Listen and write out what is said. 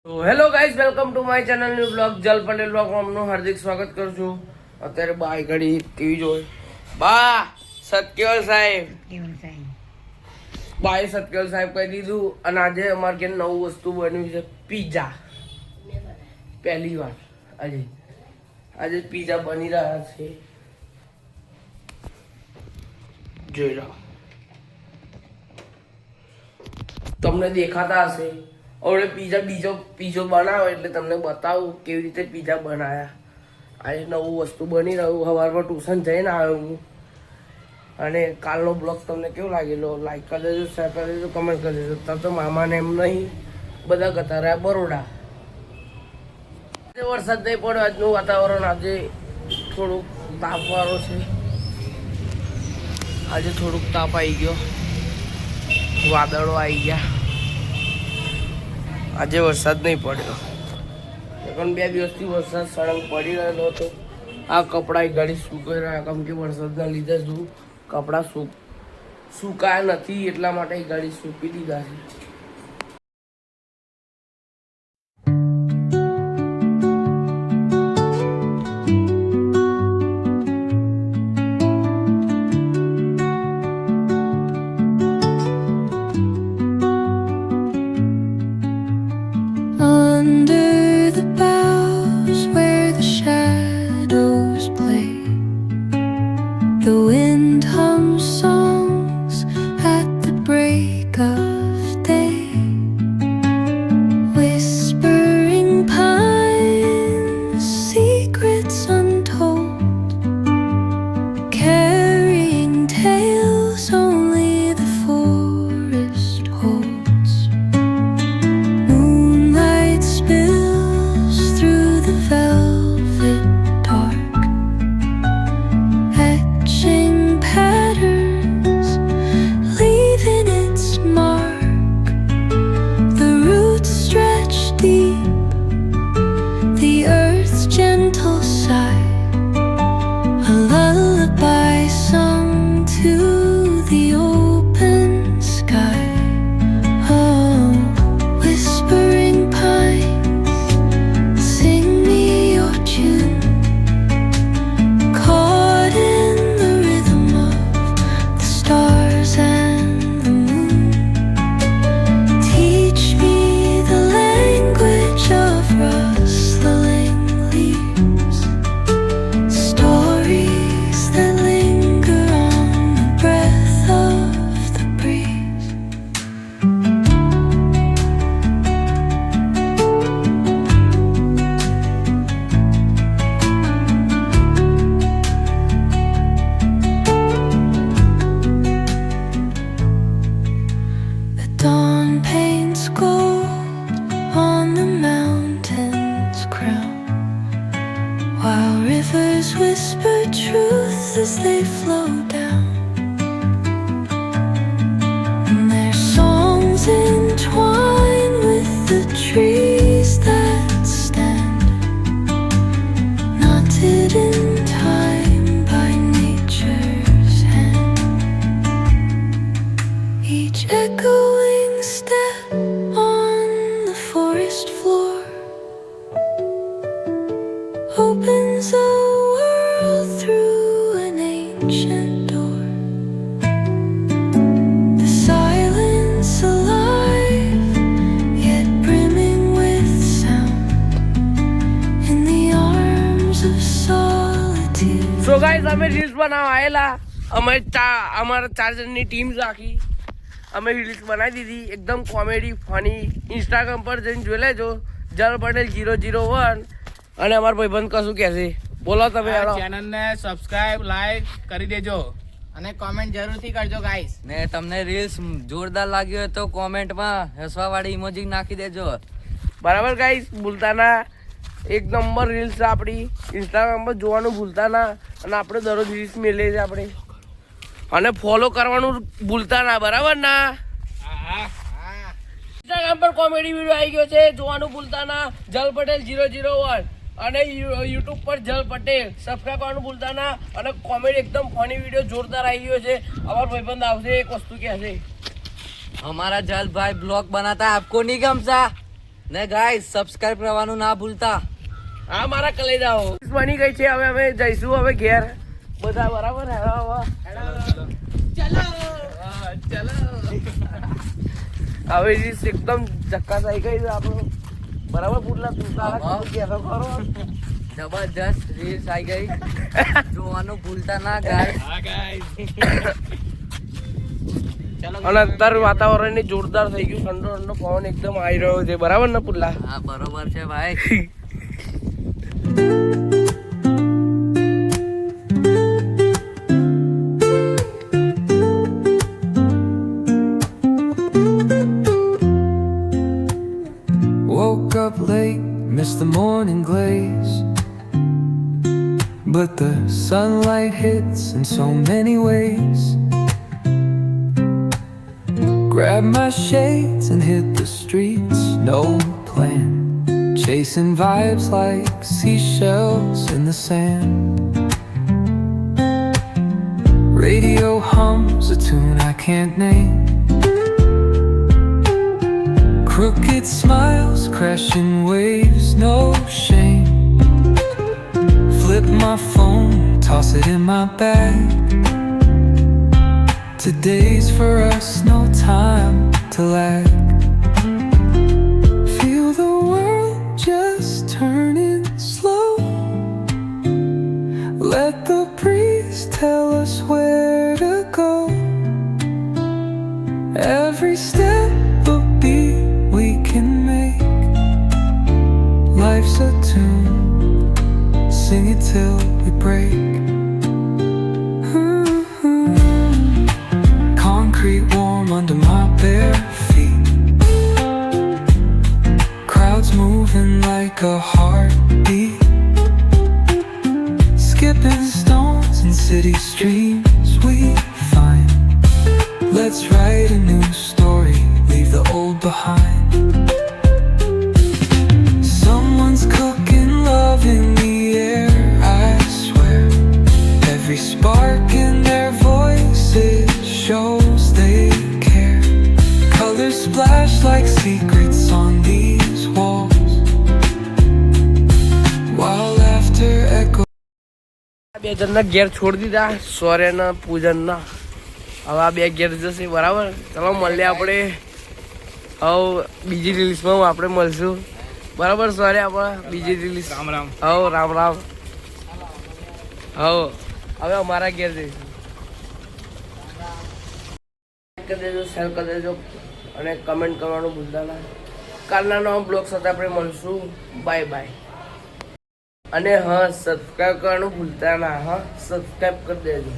તો hello guys, welcome to my channel new vlog Jal Patel બ્લોગમાં આપનું હાર્દિક સ્વાગત કરું છું. અત્યારે બા ઘડી ટીવી જોઈ. બા સત્કેવલ સાહેબ બાએ સત્કેવલ સાહેબ કહી દીધું. અને આજે અમારે ઘેર નવું વસ્તુ બન્યું છે, પીઝા. પહેલી વાર આજે પીઝા બની રહ્યા છે, જોઈ લો. તમને દેખાતા હશે. હવે પીઝો બનાવો એટલે તમને બતાવું કેવી રીતે પીઝા બનાવ્યા. આજે નવું વસ્તુ બની રહ્યું. સવારમાં ટ્યુશન જઈને આવ્યો હું. અને કાલનો બ્લોગ તમને કેવો લાગેલો લાઈક કરી દેજો, શેર કરી દેજો, કમેન્ટ કરી દેજો. તબ તો મામાને એમ નહીં, બધા ગતા રહ્યા બરોડા. આજે વરસાદ નહીં પડ્યો. આજનું વાતાવરણ આજે થોડુંક તાપવાળો છે. આજે થોડુંક તાપ આવી ગયો, વાદળો આવી ગયા. આજે વરસાદ નહીં પડ્યો, પણ 2 દિવસથી વરસાદ સળંગ પડી રહેલો હતો. આ કપડાં ઘડી સુકાઈ રહ્યા, કેમ કે વરસાદના લીધે શું કપડાં સુકાયા નથી, એટલા માટે ઘડી સૂકી દીધા છે. Under the boughs where the shadows play, the wind hums songs at the break of day. Whispering pines, secrets untold, carrying tales only the forest holds. Moonlight spills through the velvet dark, etching patterns, leaving its mark. The roots stretch deep, the earth's gentle sigh, a lullaby sung to the open sky. Oh, whispering pines, sing me your tune, caught in the rhythm of the stars and the moon. Teach me the language of rustling leaves, stories that linger on the breath of the breeze. The dawn paints gold on the mountain's crown, while rivers whisper truth as they flow down. And their songs entwine with the trees that stand, knotted in time by nature's hand. Each echoing step on the forest floor opens a world through an ancient door. The silence alive, yet brimming with sound, in the arms of solitude. So guys, અમે reels બનાવવા આવેલા. અમારા 4 જણની team રાખી. અમે reels બનાવી દીધી, એકદમ comedy funny. Instagram પર જઈને જોઈ લેજો, જલ પટેલ 001. અને અમારા ભાઈબંધ કશું કહેશે, બોલો તમે. ચેનલને સબસ્ક્રાઇબ લાઈક કરી દેજો અને કોમેન્ટ જરૂરથી કરજો ગાઈસ. ને તમને રીલ્સ જોરદાર લાગ્યો હોય તો કોમેન્ટમાં હસવા વાળી ઇમોજી નાખી દેજો. બરાબર ગાઈઝ, ભૂલતા ના. 1 નંબર રીલ્સ આપણી ઇન્સ્ટાગ્રામ પર જોવાનું ભૂલતા ના. અને આપણે દરરોજ રીલ્સ મેળવીએ છીએ આપણે. અને ફોલો કરવાનું ભૂલતા ના, બરાબર ના. ઇન્સ્ટાગ્રામ પર કોમેડી વિડીયો આવી ગયો છે, જોવાનું ભૂલતા ના. જલ પટેલ 001 અને યુટ્યુબ પર જલ પટેલ સબસ્ક્રાઈબ કરવાનું ભૂલતા ના. અને કોમેડી એકદમ ફની વિડીયો જોરદાર આવી ગયો છે. અમારો ભાઈબંધ આવશે, એક વસ્તુ કહેશે. हमारा जल भाई ब्लॉग बनाता है, आपको नहीं गमसा? ને ગાઈસ સબસ્ક્રાઇબ કરવાનું ના ભૂલતા. હા મારા કલેજાઓ બની ગઈ છે. હવે અમે જઈશું હવે ઘેર બધા બરાબર. હવે રીસ એકદમ ચક્કા થઈ ગઈ છે આપણું બરાબર. પુટલા તું તારા કહેતો ખરો જબરજસ્ત રીલ્સ આવી ગઈ. જોવાનું ભૂલતા ના ગાઈસ. અને અત્યારે વાતાવરણ ની જોરદાર થઈ ગયું. ઠંડો ઠંડો પવન એકદમ આવી રહ્યો છે બરાબર ને પુલ્લા? હા બરોબર છે ભાઈ. Woke up late, missed the morning glaze. But the sunlight hits in so many ways. Grabbed my shades and hit the streets, no plan. Chasing vibes like seashells in the sand. Radio hums a tune I can't name. Crooked smiles, crashing waves, no shame. Flip my phone, toss it in my bag. Today's for us, no time to lag. Feel the world just turning slow. Let the breeze tell us where to go. Every step a beat we can make. Life's a tune, sing it till we break. Concrete warm under my bare feet. Crowds moving like a heartbeat. Skipping stones in city streams we find. Let's write a new story, leave the old behind. Someone's cooking love in the air, I swear. Every spark in their voices shows they care. Colors splash like secrets on these walls, while laughter echoes. બે જણના ઘેર છોડી દીધા સૌર્યના પૂજનના. હવે આ બે ઘેર જશે બરાબર. ચલો મળીએ આપણે હવે બીજી રિલીઝમાં આપણે મળશું બરાબર. સૌર્ય આપણે બીજી રિલીઝ. રામ રામ. હવ રામ રામ. હવ હવે અમારા ઘેર જઈશું. કરી દેજો, શેર કરી દેજો અને કમેન્ટ કરવાનું ભૂલતા ના. કાલના નવા બ્લોગ સાથે આપણે મળશું. Bye bye. અને હા સબસ્ક્રાઈબ કરવાનું ભૂલતા ના. હા સબસ્ક્રાઈબ કરી દેજો.